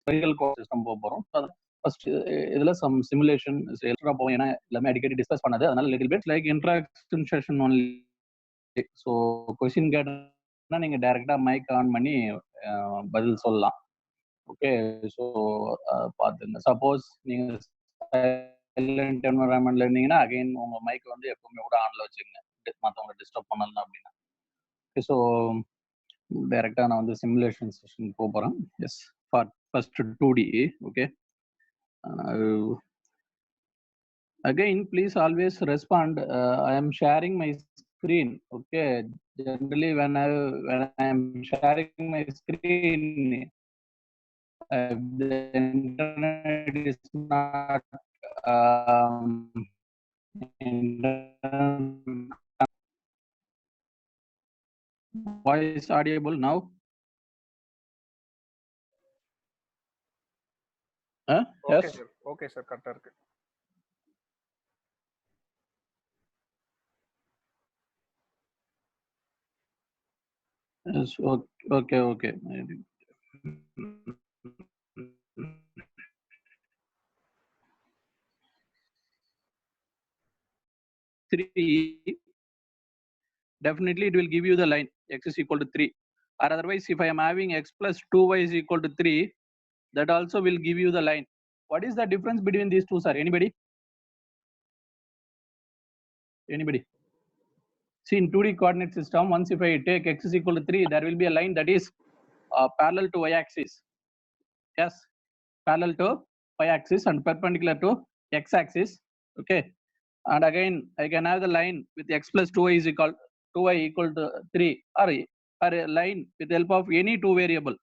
spherical coordinate system போறோம். First இதுல some simulation extra போவோம். ஏன்னா எல்லாமே அடிக்கடி டிஸ்கஸ் பண்ணது, அதனால little bit like interaction session only. So question கேட்டா நீங்க டைரக்டா மைக் ஆன் பண்ணி பதில் சொல்லலாம். ஓகே, ஸோ பார்த்துங்க. சப்போஸ் நீங்க சைலண்ட் என்வரான்மெண்ட்ல இருந்தீங்கன்னா அகைன் உங்க மைக் வந்து எப்பவுமே கூட ஆன்ல வச்சுக்கோங்க, மற்றவங்களை டிஸ்டர்ப் பண்ணலாம் அப்படின்னா. ஓகே, ஸோ டைரக்டா நான் வந்து சிமுலேஷன் செஷன் போறேன். Yes, for first 2D. Okay, again please always respond. I am sharing my screen. Okay, generally when I am sharing my screen, the internet is not voice audible now? Okay, yes sir. Okay, sir. Correct இருக்கு. yes, okay, okay. 3, definitely it will give you the line x is equal to 3, or otherwise if I am having x plus 2y is equal to 3, that also will give you the line. What is the difference between these two, sir? Anybody? See, in 2D coordinate system, once if I take x is equal to 3, there will be a line that is parallel to y axis. Yes, parallel to y axis and perpendicular to x axis. Okay, and again I can have the line with x plus 2y is equal 2y equal to 3, or a line with the help of any two variable.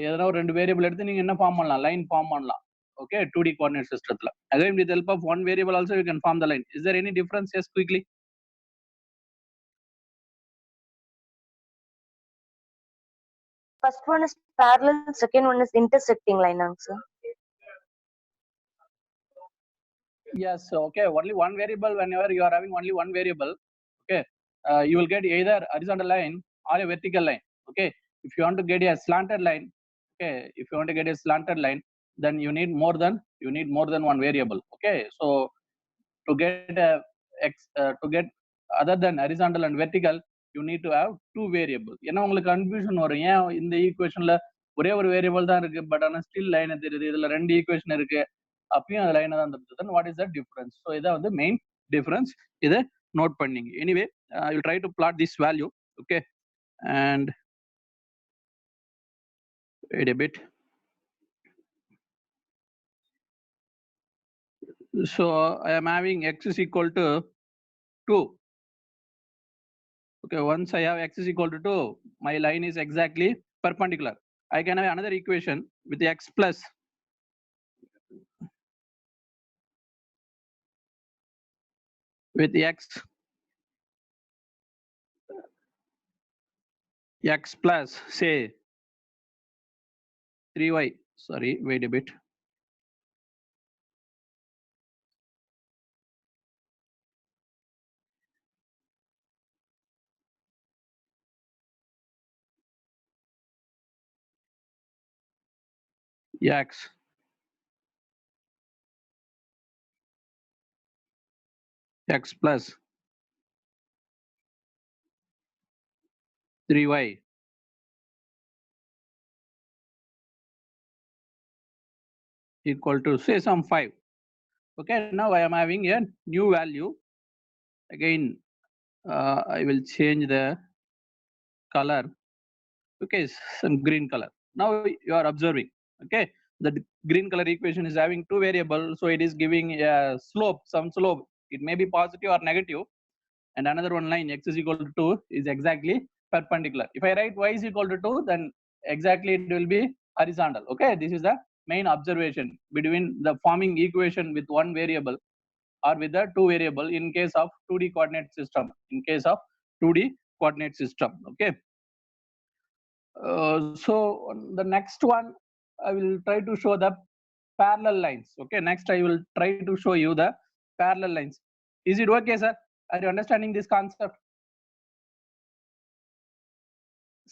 எதனா ஒரு ரெண்டு variable எடுத்து நீங்க என்ன form பண்ணலாம், line form பண்ணலாம். Okay, 2D coordinate systemல again with the help of one variable also you can form the line. Is there any difference? Yes, quickly. First one is parallel, second one is intersecting line, sir. Yes, okay, only one variable. Whenever you are having only one variable, okay, you will get either horizontal line or a vertical line. Okay, if you want to get a slanted line, okay, if you want to get a slanted line, then you need more than one variable. Okay, so to get to get other than horizontal and vertical, you need to have two variable. ஏன்னா உங்களுக்கு confusion வரும், ஏன் இந்த ஈக்குவேஷன்ல ஒரே ஒரு variable தான் இருக்கு, but ஆனால் ஸ்டில் லைன் தெரியுது, இதுல ரெண்டு ஈக்குவேஷன் இருக்கு, அப்பயும் அது லைனை தான் தெரியுது. Then what is the difference? So இதான் வந்து மெயின் டிஃபரன்ஸ். இதை நோட் பண்ணிங்க. Anyway I will try to plot this value. Okay, and wait a bit. So I am having x is equal to 2. Okay, once I have x is equal to 2, my line is exactly perpendicular. I can have another equation with x plus x plus say 3y. Sorry, wait a bit. x plus 3y equal to say some 5. Okay, now I am having a new value. Again I will change the color. Okay, some green color. Now you are observing, okay, the green color equation is having two variables, so it is giving a slope, some slope. It may be positive or negative, and another one line x is equal to 2 is exactly perpendicular. If I write y is equal to 2, then exactly it will be horizontal. Okay, this is the main observation between the forming equation with one variable or with the two variable in case of 2D coordinate system. Okay, so the next one I will try to show the parallel lines. Okay, next I will try to show you the parallel lines. Is it okay, sir? Are you understanding this concept?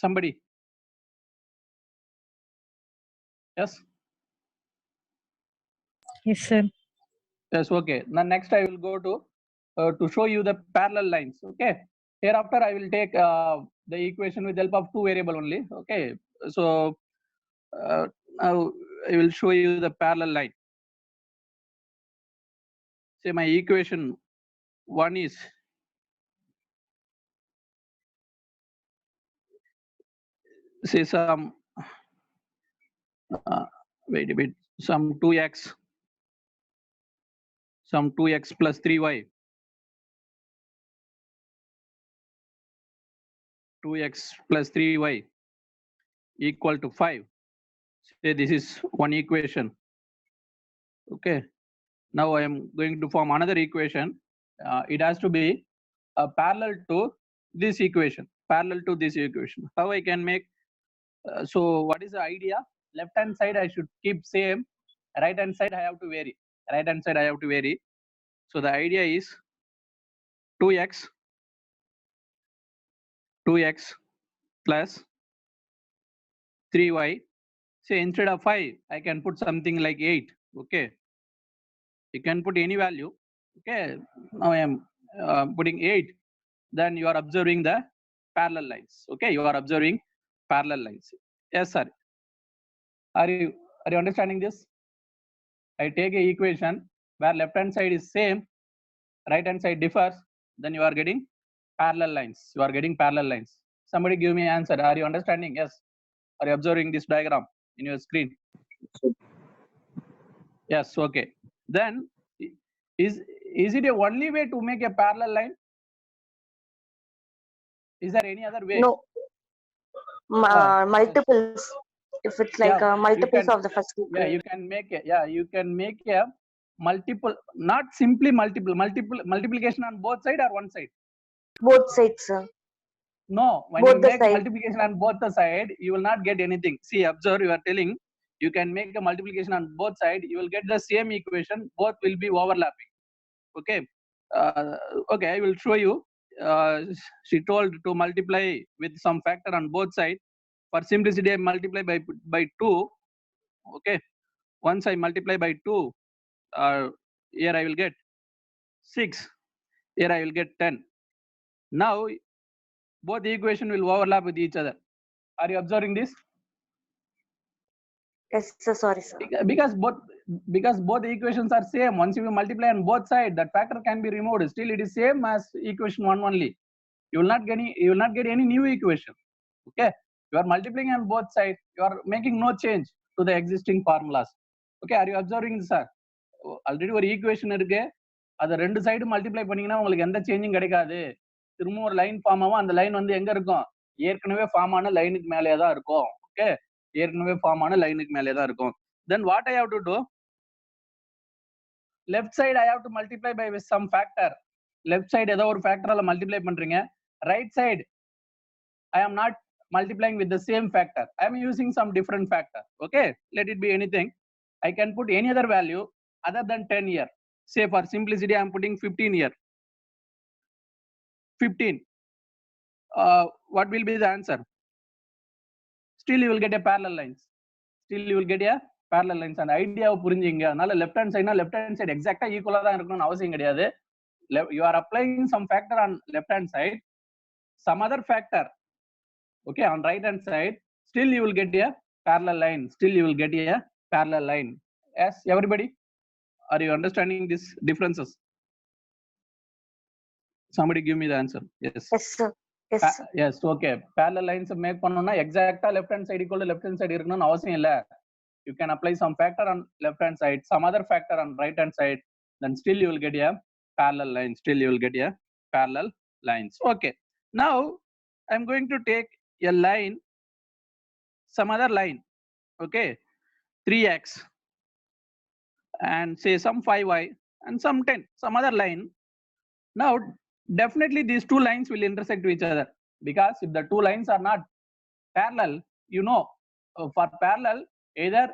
Somebody? Yes. Yes, sir. Yes. Okay. Now next I will go to show you the parallel lines. Okay. Hereafter I will take the equation with help of two variable only. Okay. So now I will show you the parallel line. Say my equation one is say some wait a bit, some 2x plus 3y, 2x plus 3y equal to 5. Say this is one equation. Okay. Now I am going to form another equation. It has to be parallel to this equation. Parallel to this equation. How I can make? So what is the idea? Left hand side I should keep same. Right hand side I have to vary. Right hand side I have to vary. So the idea is 2x plus 3y. Say instead of 5 I can put something like 8. Okay. You can put any value. Okay. Now I am putting 8. Then you are observing the parallel lines. Okay. You are observing parallel lines. Yes, sir. Are you understanding this? I take a equation where left hand side is same, right hand side differs, then you are getting parallel lines. You are getting parallel lines. Somebody give me an answer. Are you understanding? Yes. Are you observing this diagram in your screen? Yes. Okay. Then is it a only way to make a parallel line? Is there any other way? No. Multiples. If it's like multiples can, of the first equation. Yeah, you can make a you can make a multiple, not simply multiplication on both side or one side. Both sides, sir. No, when Both you the make side. multiplication on both the side, you will not get anything. See, observe, you are telling you can make a multiplication on both side, you will get the same equation, both will be overlapping. Okay. Okay, I will show you. She told to multiply with some factor on both sides. For simplicity, I multiply by 2. Okay. Once I multiply by 2, here I will get 6. Here I will get 10. Now, both the equation will overlap with each other. Are you observing this? Yes, sir. Sorry, sir. Because both the equations are same. Once you multiply on both sides, that factor can be removed. Still, it is same as equation 1 only. You will not get any new equation. Okay. You are multiplying on both sides. You are making no change to the existing formulas. Okay. Are you observing this, sir? Already ஒரு equation இருக்கு, அதை ரெண்டு side multiply பண்ணீங்கன்னா உங்களுக்கு எந்த சேஞ்சும் கிடைக்காது. திரும்ப ஒரு லைன் ஃபார்ம் ஆகும். அந்த லைன் வந்து எங்க இருக்கும்? ஏற்கனவே ஃபார்ம் ஆன லைனுக்கு மேலே தான் இருக்கும். ஓகே. ஏற்கனவே ஃபார்ம் ஆன லைனுக்கு மேலே தான் இருக்கும். Then what I have to do? Left side I have to multiply by with some factor. Left side ஏதோ ஒரு ஃபேக்டரால மல்டிப்ளை பண்றீங்க. Right side I am not multiplying with the same factor. I am using some different factor. Okay. Let it be anything. I can put any other value other than 10 here. Say for simplicity, I am putting 15 here. 15. What will be the answer? Still you will get a parallel lines. Still you will get a parallel lines. And idea புரிஞ்சிங்க. அதனால left hand side exact equal தான் இருக்கணும்னு அவசியம் கிடையாது. You are applying some factor on left hand side, some other factor, okay, on right hand side, still you will get a parallel line. Still you will get a parallel line. Yes, everybody, are you understanding these differences? Somebody give me the answer. Yes. Yes, sir. Yes, sir. Yes. Okay. Parallel lines make பண்ணனும்னா exact left hand side equal to left hand side இருக்கணும்னு அவசியம் இல்ல. You can apply some factor on left hand side, some other factor on right hand side, then still you will get a parallel line. Still you will get a parallel lines. Okay. Now I'm going to take a line, some other line. Okay. 3x and say some 5y and some 10, some other line. Now definitely these two lines will intersect to each other, because if the two lines are not parallel, you know, for parallel either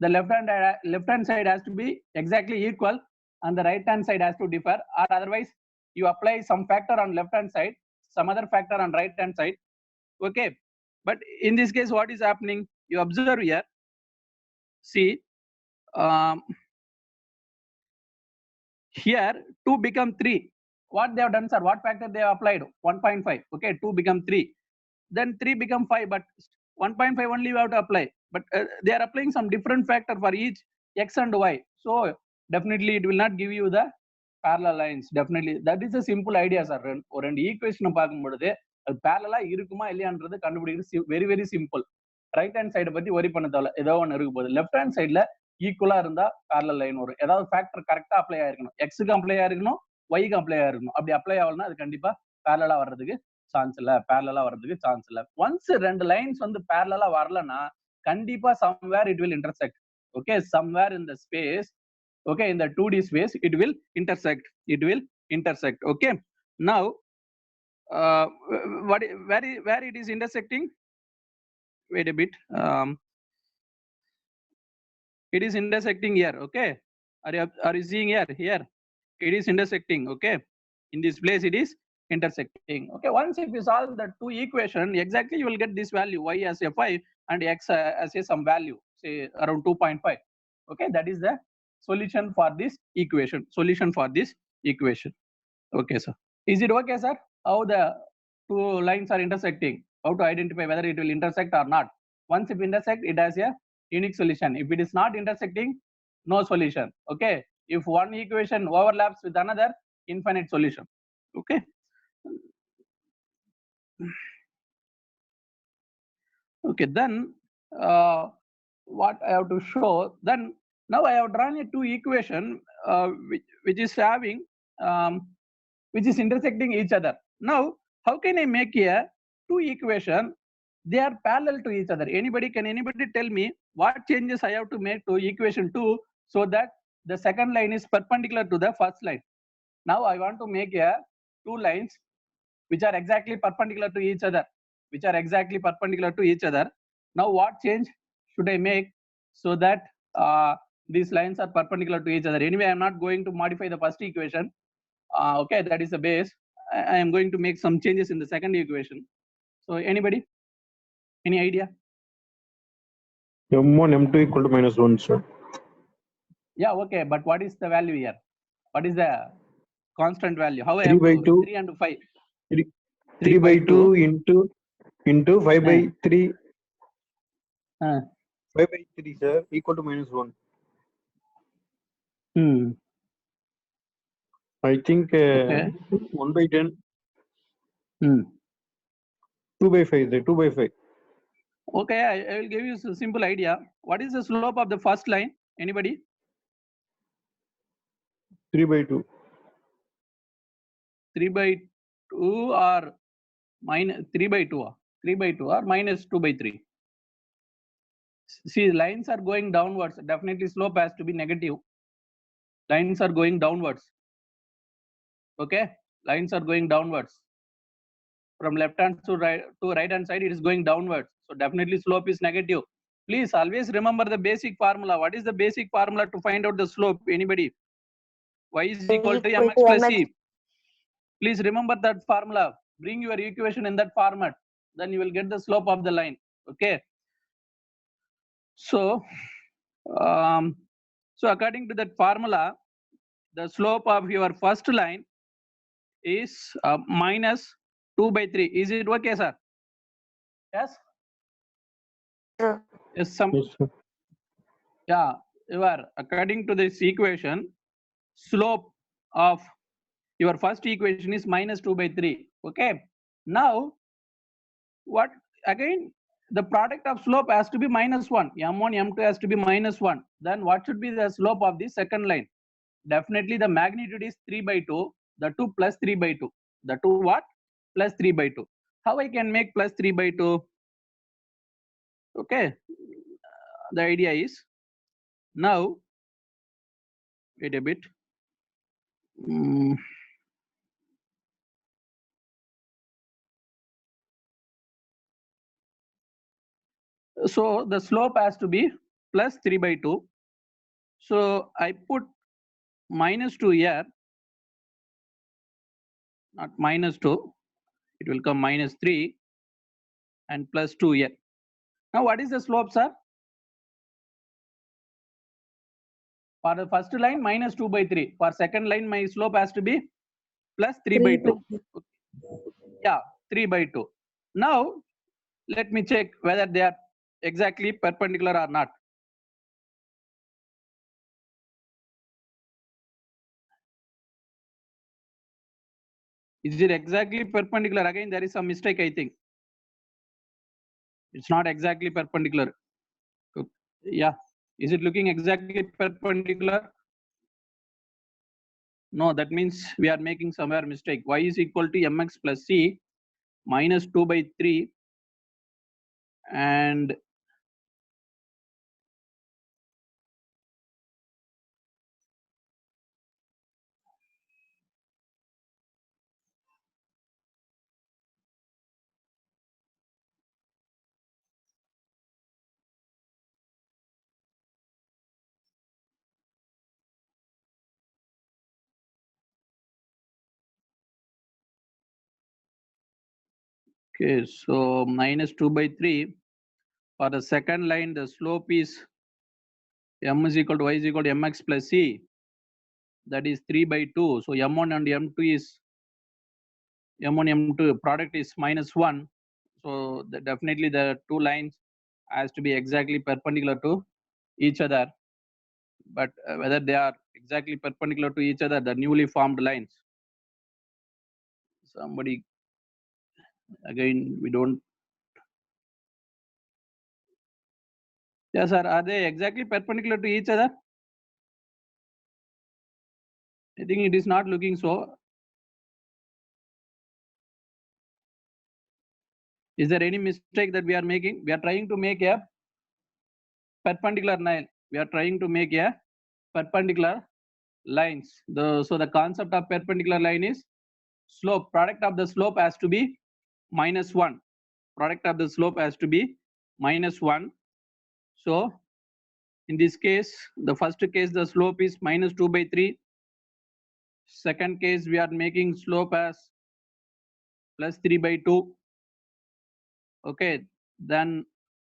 the left hand side has to be exactly equal and the right hand side has to differ, or otherwise you apply some factor on left hand side, some other factor on right hand side. Okay. But in this case, what is happening? You observe here, see, here 2 become 3. What they have done, sir? What factor they have applied? 1.5. Okay, 2 become 3. Then 3 become 5, but 1.5 only you have to apply. But they are applying some different factor for each x and y. So definitely it will not give you the parallel lines. Definitely that is a simple idea, sir. ஒரு ரெண்டு equation பார்க்கும்பொழுது அது parallel இருக்குமா இல்லையான்றது கண்டுபிடிக்கிறது very very simple. Right hand சைடை பத்தி worry பண்ண தேவையில்ல, ஏதோ ஒன்று இருக்க போகுது. லெஃப்ட் ஹேண்ட் சைட்ல ஈக்குவலா இருந்தா parallel லைன் வரும். ஏதாவது ஃபேக்டர் கரெக்டா அப்ளை ஆயிருக்கணும், எக்ஸுக்கு அப்ளை ஆயிருக்கணும், ஒய்க்கு அப்ளை ஆயிருக்கணும். அப்படி அப்ளை ஆகலன்னா அது கண்டிப்பா parallel வர்றதுக்கு சான்ஸ் இல்ல, parallel வர்றதுக்கு சான்ஸ் இல்ல. ஒன்ஸ் ரெண்டு லைன்ஸ் வந்து parallel வரலன்னா கண்டிப்பா somewhere it will intersect. Okay, somewhere in the space, okay, in the 2D space it will intersect. Okay, now where it is intersecting? Wait a bit. It is intersecting here. Okay, are you seeing here? It is intersecting. Okay, in this place it is intersecting. Okay, once if you solve the two equation, exactly you will get this value, y as a 5 and x as a some value, say around 2.5. Okay, that is the solution for this equation. Okay, sir. Is it okay, sir? How the two lines are intersecting? How to identify whether it will intersect or not? Once it intersect, it has a unique solution. If it is not intersecting, no solution. Okay, if one equation overlaps with another, infinite solution. Okay, okay, then what I have to show, then now I have drawn a two equation which is having which is intersecting each other. Now how can I make a two equation? They are parallel to each other. Can anybody tell me what changes I have to make to equation 2 so that the second line is perpendicular to the first line? Now I want to make a two lines which are exactly perpendicular to each other. Now what change should I make so that these lines are perpendicular to each other? Anyway, I am not going to modify the first equation. Okay, that is the base. I am going to make some changes in the second equation. So anybody? Any idea? M1, M2 equal to -1, sir. Yeah, okay, but what is the value here? What is the constant value? How I 3 have by to 2. 3 and 5? 3 by 2 into 5 by 3. 5 by 3, sir, equal to -1. I think Okay. 1 by 10. 2 by 5, sir, 2 by 5. Okay, I will give you a simple idea. What is the slope of the first line? Anybody? 3 by 2. 3 by 2 or minus 3 by 2? 3 by 2 or minus 2 by 3? See, lines are going downwards. Definitely slope has to be negative. Lines are going downwards. Okay, lines are going downwards. From left hand to right hand side, it is going downwards. So definitely slope is negative. Please always remember the basic formula. What is the basic formula to find out the slope? Anybody? Y is equal to mx plus c. Please remember that formula. Bring your equation in that format. Then you will get the slope of the line. Okay. So, according to that formula, the slope of your first line is minus 2 by 3. Is it okay, sir? Yes. Yes, Yes, sir. Yeah, you are. According to this equation, slope of your first equation is minus 2 by 3. Okay. Now, what again? The product of slope has to be -1. M1, M2 has to be -1. Then what should be the slope of the second line? Definitely the magnitude is 3 by 2. The 2 plus 3 by 2. The 2 what? Plus 3 by 2. How I can make plus 3 by 2? Okay. The idea is, now, wait a bit. So the slope has to be plus 3 by 2. So I put -2 here, not -2. It will come -3 and plus 2 here. Now what is the slope, sir? For the first line, minus 2 by 3. For second line, my slope has to be plus 3 by 2. Yeah, 3 by 2. Now, let me check whether they are exactly perpendicular or not. Is it exactly perpendicular? Again, there is some mistake, I think. It's not exactly perpendicular. Yeah. Is it looking exactly perpendicular? No, that means we are making somewhere mistake. Y is equal to mx plus c minus 2 by 3 and okay, so minus 2 by 3. For the second line, the slope is m is equal to y is equal to mx plus c. That is 3 by 2. So m1 and m2 is m1 m2 product is minus 1. So definitely the two lines has to be exactly perpendicular to each other. But whether they are exactly perpendicular to each other, the newly formed lines. Somebody, again, we don't. Yes, sir. Are they exactly perpendicular to each other? I think it is not looking so. Is there any mistake that we are making? We are trying to make a perpendicular line. We are trying to make a perpendicular lines. So the concept of perpendicular line is slope. Product of the slope has to be minus 1. Product of the slope has to be minus 1. So in this case, the first case, the slope is minus 2 by 3. Second case, we are making slope as plus 3 by 2. Okay, then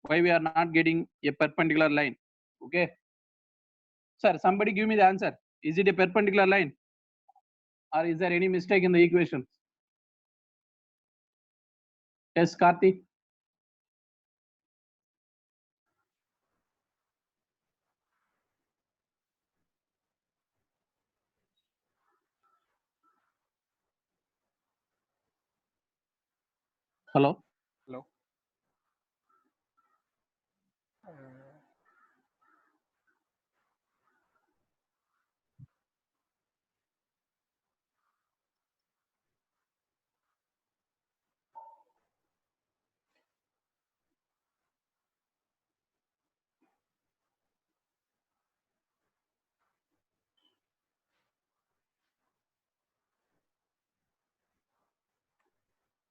why we are not getting a perpendicular line? Okay, sir, somebody give me the answer. Is it a perpendicular line or is there any mistake in the equation? Yes, Karthi. Hello. Hello.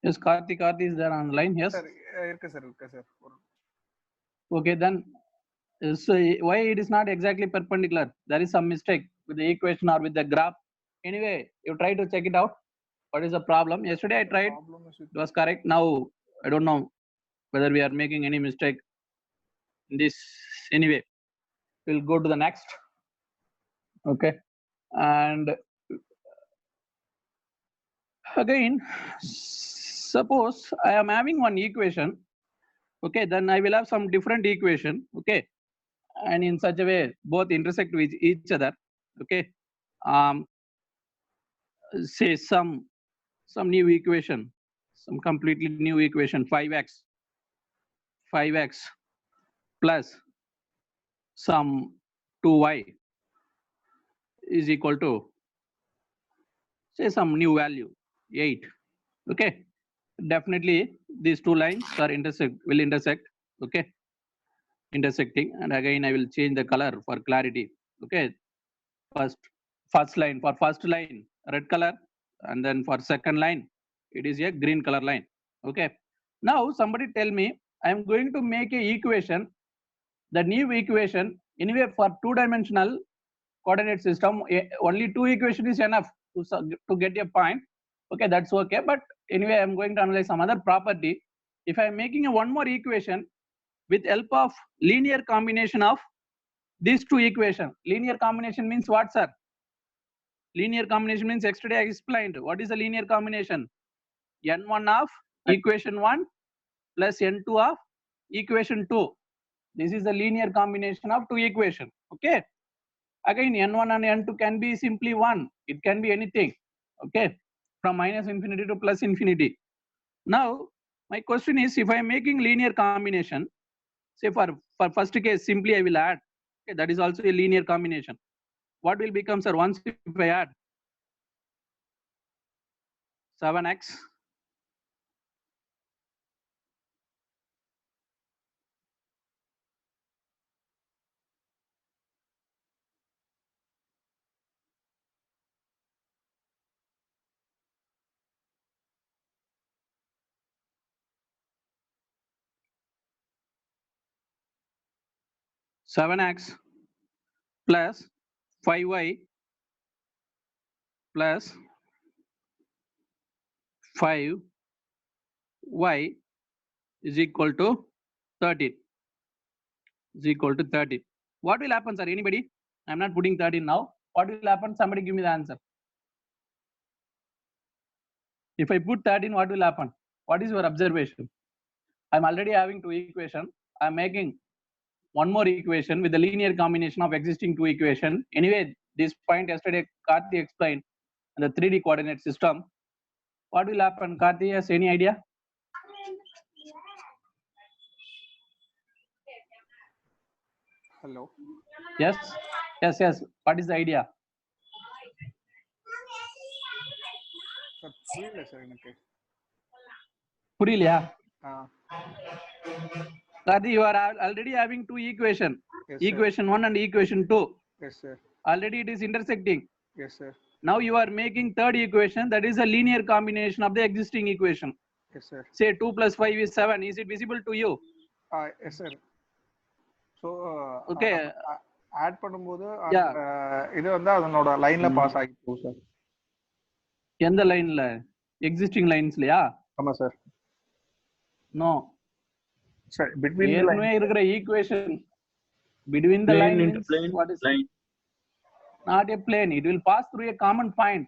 Yes, Karthi is there on line? Yes. Sir, இருக்கு sir. Okay, then so why it is not exactly perpendicular? There is some mistake with the equation or with the graph. Anyway, you try to check it out. What is the problem? Yesterday I tried. Problem is with It was correct. Now I don't know whether we are making any mistake in this. Anyway, we'll go to the next. Okay, and again, suppose I am having one equation. Okay, then I will have some different equation. Okay, and in such a way both intersect with each other. Okay, say some new equation, some completely new equation, 5x plus some 2y is equal to, say, some new value 8. Okay, definitely these two lines are will intersect. Okay, intersecting, and again I will change the color for clarity. Okay, first line, for first line red color, and then for second line it is a green color line. Okay, now somebody tell me, I am going to make a equation, the new equation. Anyway, for two-dimensional coordinate system, only two equation is enough to get a point. Okay, that's okay, but anyway I'm going to analyze some other property. If I am making a one more equation with help of linear combination of these two equation. Linear combination means what, sir? Linear combination means yesterday I explained. What is a linear combination? N1 of equation 1 plus N2 of equation 2. This is the linear combination of two equations. Okay. Again, N1 and N2 can be simply 1. It can be anything. Okay. From minus infinity to plus infinity. Now, my question is, if I am making linear combination, say for first case, simply I will add. Okay, that is also a linear combination. What will become, sir, once if I add 7x plus 5y plus 5y is equal to 13. Is equal to 13. What will happen, sir? Anybody? I'm not putting 13 now. What will happen? Somebody give me the answer. If I put 13, what will happen? What is your observation? I'm already having two equations. I'm making one more equation with the linear combination of existing two equations. Anyway, this point yesterday Karthi explained in the 3D coordinate system. What will happen? Karthi has any idea? Hello. Yes. Yes. What is the idea? Sir, புரியல sir எனக்கு. புரியலையா? Ah. Karthi, you are already having two equations. Yes, equation 1 and equation 2. Yes, sir. Already it is intersecting. Yes, sir. Now you are making third equation, that is a linear combination of the existing equation. Yes, sir. Say 2 plus 5 is 7. Is it visible to you? Yes, sir. So, Okay. add பண்ணும்போது Yeah. இது வந்து அதனோட லைன்ல pass ஆகி போகும் sir. எந்த லைன்ல? Existing லைன்ஸ்லயா? ஆமா sir. No. Sir between the ஏற்கனவே இருக்கிற equation between the line means what is line. Not a plane. It will pass through a common point.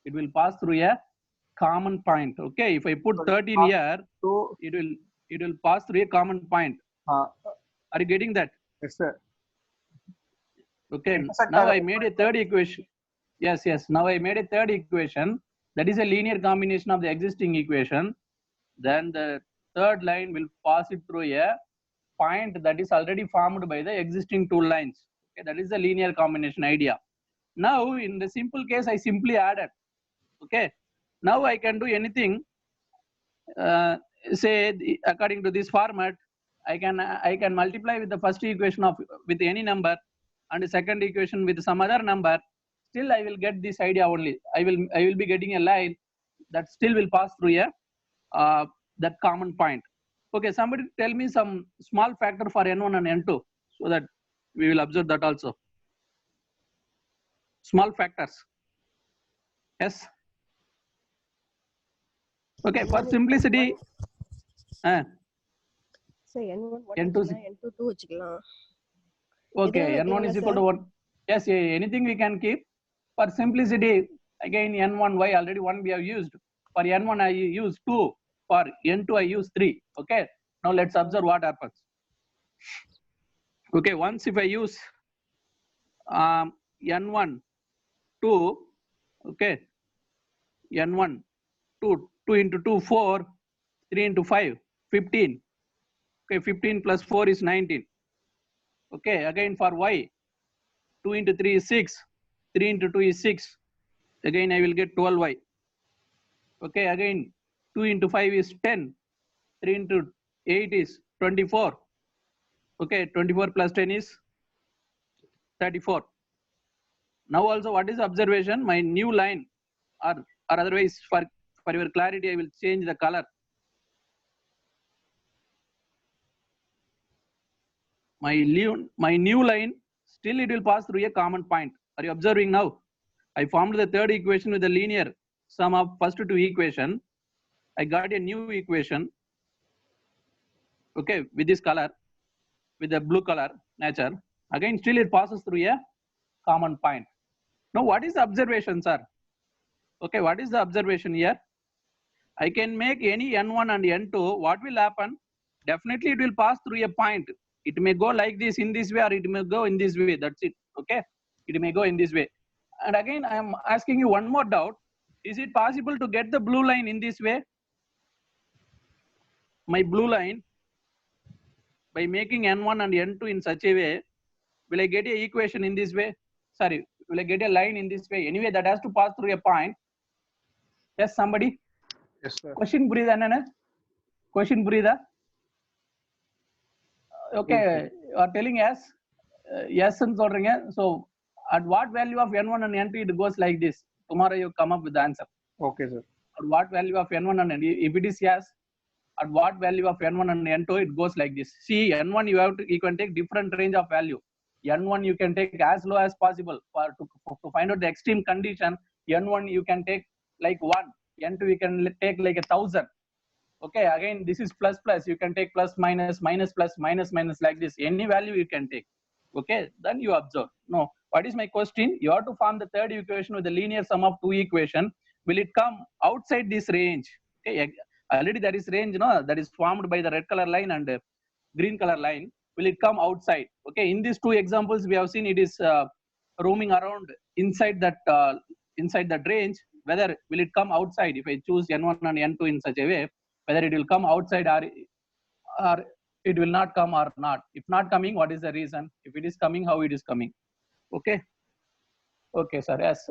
It will pass through a common point. Okay. If I put 13 here, So, it will pass through a common point. Are you getting that? yes, sir. Okay. Intersect Now I ஆகிற made a third equation. Yes. Now I made a third equation. That is a linear combination of the existing equation. Then the third line will pass it through a point that is already formed by the existing two lines. Okay, that is the linear combination idea. Now in the simple case, I simply added. Okay. Now I can do anything. Say according to this format, I can multiply with the first equation of with any number and the second equation with some other number. Still I will get this idea only. I will be getting a line that still will pass through a that common point. Okay, somebody tell me some small factor for N1 and N2 so that we will observe that also. Small factors. Yes. Okay, for simplicity. So N1 1 N2 வச்சுக்கலாம், N2 2 வச்சுக்கலாம். Okay, இதெல்லாம் N1 is வைக்கலாமா equal to 1. Yes, anything we can keep. For simplicity, again N1y already 1 we have used. For N1 I use 2. For N2 I use 3. Okay. Now let's observe what happens. Okay, once if I use N1 2, okay, N1 2 into 2 4, 3 into 5 15. Okay, 15 plus 4 is 19. Okay, again for y 2 into 3 is 6, 3 into 2 is 6. Again I will get 12y. Okay, again 2 into 5 is 10, 3 into 8 is 24. Okay, 24 plus 10 is 34. Now also what is observation? My new line or otherwise for your clarity I will change the color. My new line still it will pass through a common point. Are you observing now? I formed the third equation with the linear sum of first two equation. I got a new equation. Okay, with this color, with the blue color nature, Again, still it passes through a common point. Now, what is the observation, sir? Okay, what is the observation here? I can make any n1 and n2. What will happen? Definitely, it will pass through a point. It may go like this in this way, or it may go in this way. That's it. Okay, it may go in this way. And again, I am asking you one more doubt. Is it possible to get the blue line in this way? My blue line, by making n1 and n2 in such a way, will I get a equation in this way? Sorry, will I get a line in this way? Anyway, that has to pass through a point. Yes, somebody? Yes, sir. Question breathe, Anna. Question breathe. Okay, you are telling yes. Yes, and so at what value of n1 and n2 it goes like this? Tomorrow you come up with the answer. Okay, sir. At what value of n1 and n2? If it is yes, at what value of n1 and n2 it goes like this? See, n1 you can take different range of value. n1 you can take as low as possible to find out the extreme condition. n1 you can take like 1, n2 you can take like 1,000. Okay, again this is plus plus, you can take plus minus, minus plus, minus minus, like this. Any value you can take. Okay, then you observe. No, what is my question? You have to form the third equation with the linear sum of two equation. Will it come outside this range? Okay, already there is range, that is formed by the red color line and green color line. Will it come outside? Okay, in these two examples we have seen it is roaming around inside that range. Whether will it come outside if I choose n1 and n2 in such a way, whether it will come outside or it will not come or not. If not coming, what is the reason? If it is coming, how it is coming? Okay. Okay, sir. Yes.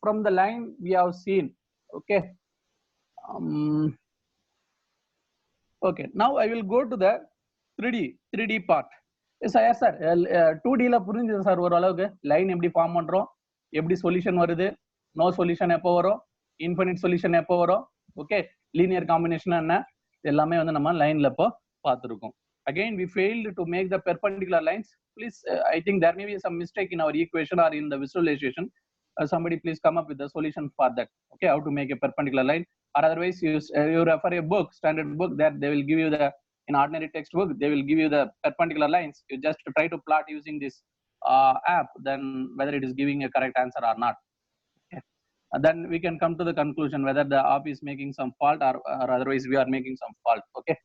From the line we have seen. Okay. Okay. Now I will go to the 3D part. Yes, sir. 2D la புரிஞ்சது sir ஓரளவுக்கு. Line எப்படி form பண்றோம், எப்படி solution வருது, no solution எப்போ வரும், infinite solution எப்போ வரும், ஓகே, லீனியர் காம்பினேஷன் என்ன, எல்லாமே வந்து நம்ம லைன்ல இப்போ பார்த்துருக்கோம். Again, we failed to make the perpendicular lines. Please, I think there may be some mistake in our equation or in the visualization. Somebody please come up with the solution for that. Okay, how to make a perpendicular line, or otherwise you refer a book, standard book, that they will give you the, in ordinary textbook they will give you the perpendicular lines. You just try to plot using this app, then whether it is giving a correct answer or not. Okay. Then we can come to the conclusion whether the app is making some fault or otherwise we are making some fault. Okay.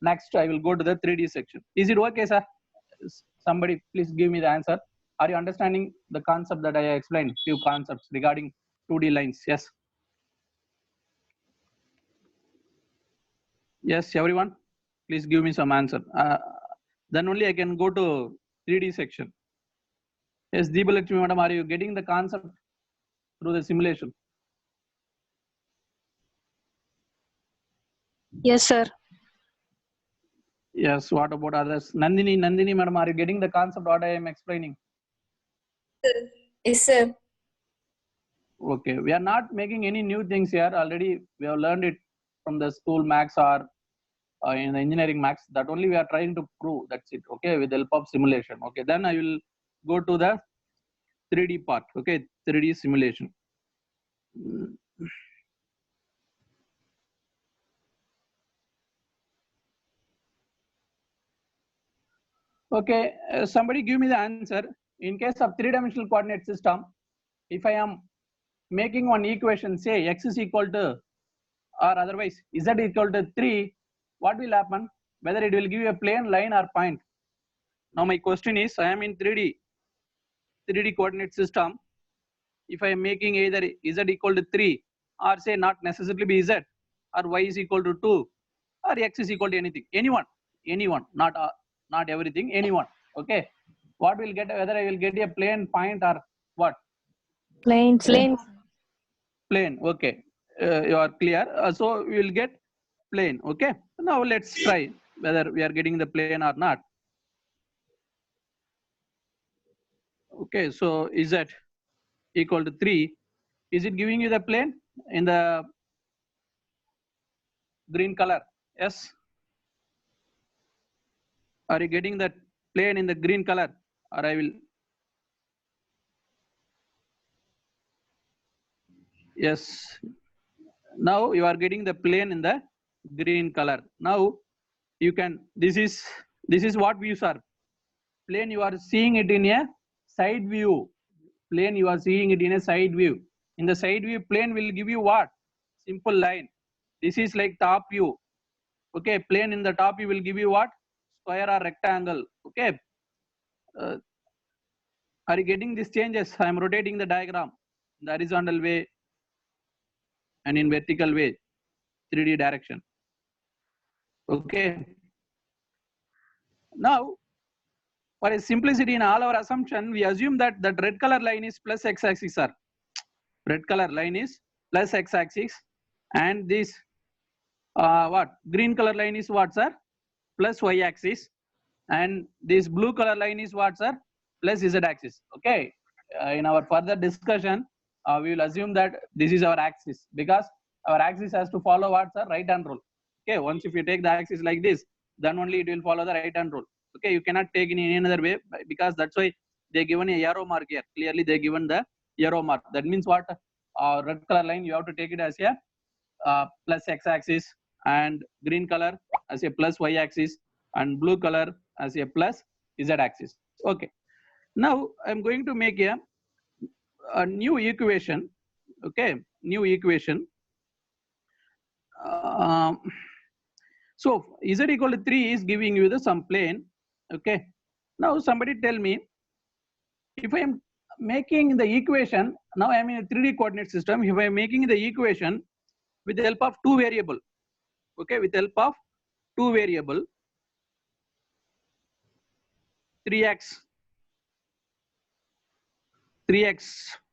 Next, I will go to the 3D section. Is it okay, sir? Somebody please give me the answer. Are you understanding the concept that I explained? Few concepts regarding 2D lines. Yes. Yes, everyone. Please give me some answer. Then only I can go to 3D section. Yes, Deebalakshmi madam, are you getting the concept through the simulation? Yes, sir. Yes, what about others? Nandini madam, are you getting the concept what I am explaining? Yes, sir. Okay, we are not making any new things here. Already we have learned it from the school max or in the engineering max. That only we are trying to prove. That's it. Okay, with the help of simulation. Okay, then I will go to the 3D part. Okay, 3D simulation. Okay, somebody give me the answer. In case of three-dimensional coordinate system, if I am making one equation, say x is equal to, or otherwise z equal to 3, what will happen? Whether it will give you a plane, line or point. Now my question is, I am in 3D coordinate system. If I am making either z equal to 3 or say not necessarily be z, or y is equal to 2 or x is equal to anything, anyone, not everything, anyone. Okay, what will get, whether I will get a plane, point or what? Plane. Plane. Okay, you are clear. So we will get plane. Okay, now let's try whether we are getting the plane or not. Okay, so is that equal to 3? Is it giving you the plane in the green color? Yes. Are you getting that plane in the green color? Or I will. Yes. Now you are getting the plane in the green color. Now you can, this is what views are. plane you are seeing it in a side view. Plane you are seeing it in a side view. In the side view, plane will give you what? Simple line. This is like top view. Okay, plane in the top view will give you what? Square or rectangle. Okay. Are you getting these changes? I am rotating the diagram in the horizontal way and in vertical way, 3D direction. Okay. Now, for a simplicity in all our assumption, we assume that that red color line is plus x-axis, sir. Red color line is plus x-axis, and this what? Green color line is what, sir? Plus y-axis, and this blue color line is what, sir? Plus z-axis. Okay. In our further discussion, we will assume that this is our axis, because our axis has to follow what, sir? Right hand rule. Okay. Once if you take the axis like this, then only it will follow the right hand rule. Okay, you cannot take in any other way, because that's why they given a arrow mark here. Clearly they given the arrow mark. That means what? Red color line you have to take it as a plus x-axis, and green color as a plus y-axis, and blue color as a plus z-axis. Okay. Now I'm going to make a new equation. Okay, new equation. So z equal to 3 is giving you the some plane. Okay. Now somebody tell me, if I am making the equation, now I am in a 3D coordinate system. If I am making the equation with the help of two variable, okay, with the help of two variable, 3x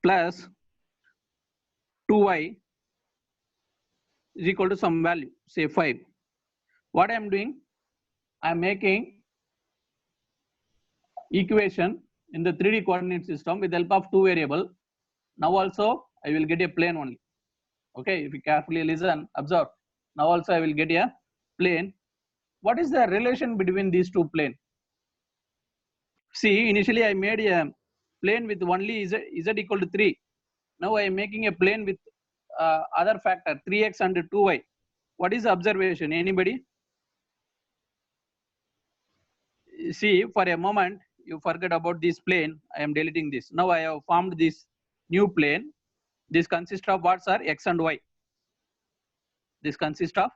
plus 2y is equal to some value, say 5. What I am doing? I am making equation in the 3D coordinate system with the help of two variable. Now also I will get a plane only. Okay, if you carefully listen, observe. Now also I will get a plane. What is the relation between these two planes? See, initially I made a plane with only z equal to 3. Now I am making a plane with other factor 3x and 2y. What is the observation? Anybody? See, for a moment you forget about this plane. I am deleting this. Now I have formed this new plane. This consists of what, sir? X and y. This consists of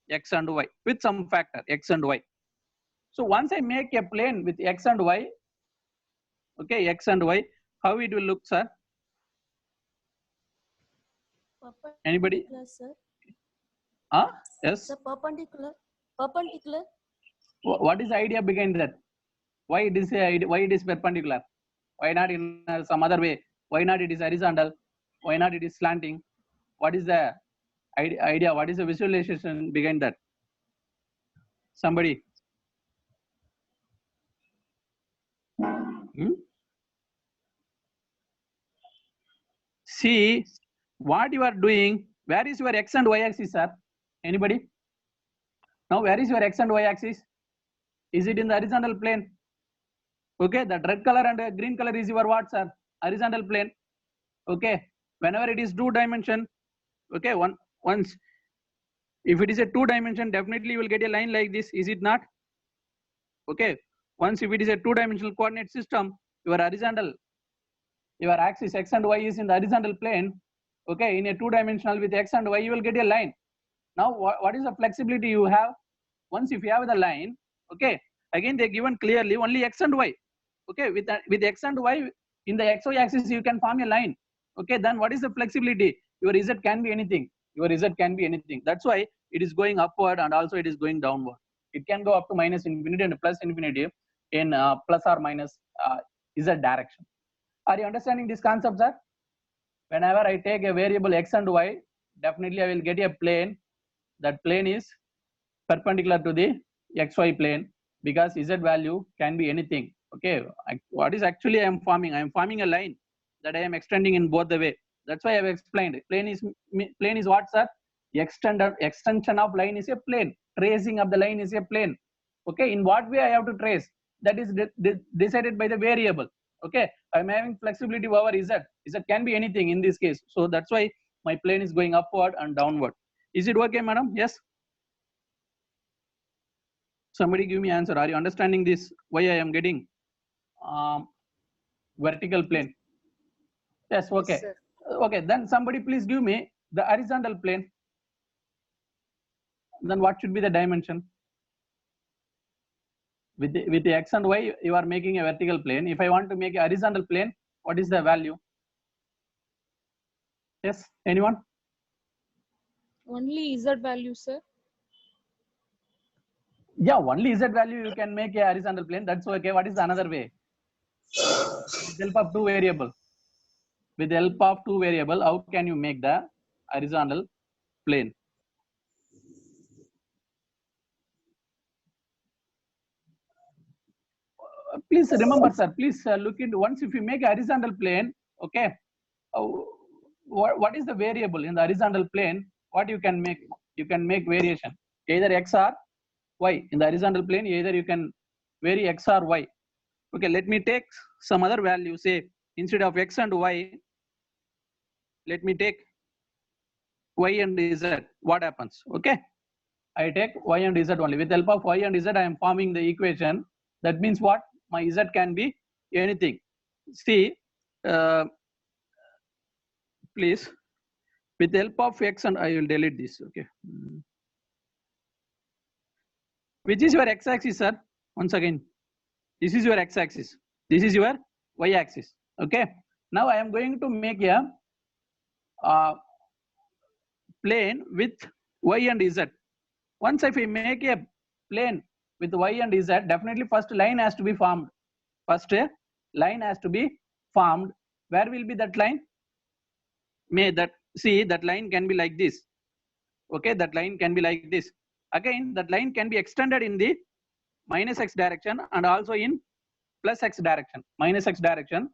x and y with some factor x and y. So once I make a plane with x and y, okay, x and y, how it will look, sir? Anybody? Sir. Yes. Sir, perpendicular. Perpendicular. What is the idea behind that? Why it is perpendicular? Why not in some other way? Why not it is horizontal? Why not it is slanting? What is the idea? What is the visualization behind that? Somebody? See what you are doing. Where is your x and y axis, sir? Anybody? Now where is your x and y axis? Is it in the horizontal plane? Okay, that red color and green color is your what, sir? Horizontal plane. Okay, whenever it is two dimension, okay, once if it is a two dimension, definitely you will get a line like this, is it not? Okay, once if it is a two dimensional coordinate system, your horizontal, your axis x and y is in the horizontal plane. Okay, in a two dimensional with x and y, you will get a line. Now what is the flexibility you have? Once if you have the line, okay, again they given clearly only x and y. Okay, with x and y in the xy axis you can form a line. Okay, then what is the flexibility? Your z can be anything. Your z can be anything. That's why it is going upward and also it is going downward. It can go up to minus infinity and plus infinity in plus or minus z direction. Are you understanding this concept, sir? Whenever I take a variable x and y, definitely I will get a plane. That plane is perpendicular to the xy plane, because z value can be anything. Okay, what is actually I am forming? I am forming a line that I am extending in both the way. That's why I have explained. Plane is what, sir? Extension of line is a plane. Tracing of the line is a plane. Okay, in what way I have to trace? That is decided by the variable. Okay, I am having flexibility over z. Z can be anything in this case. So that's why my plane is going upward and downward. Is it okay, madam? Yes. Somebody give me answer. Are you understanding this? Why I am getting vertical plane. Yes, okay. sir. Okay, then somebody please give me the horizontal plane. Then what should be the dimension? With the x and y, you are making a vertical plane. If I want to make a horizontal plane, what is the value? Yes, anyone? Only Z value, sir. Yeah, only z value you can make a horizontal plane. That's okay. What is the another way? With the help of two variable. With the help of two variable, how can you make the horizontal plane? Please remember, sir. Please look into once if you make a horizontal plane. Okay. What is the variable in the horizontal plane? What you can make? You can make variation either x or y in the horizontal plane. Either you can vary x or y. Okay. Let me take some other value. Say instead of x and y, let me take y and z. What happens? Okay. I take y and z only. With the help of y and z, I am forming the equation. That means what? My z can be anything. See, please, with the help of x and I will delete this. Okay. Which is your x-axis, sir? Once again, this is your x-axis. This is your y-axis. Okay. Now I am going to make a plane with y and z. Once if we make a plane with y and z, definitely first line has to be formed. First line has to be formed. Where will be that line? See, that line can be like this. Okay, that line can be like this. Again, that line can be extended in the minus x direction and also in plus x direction. Minus x direction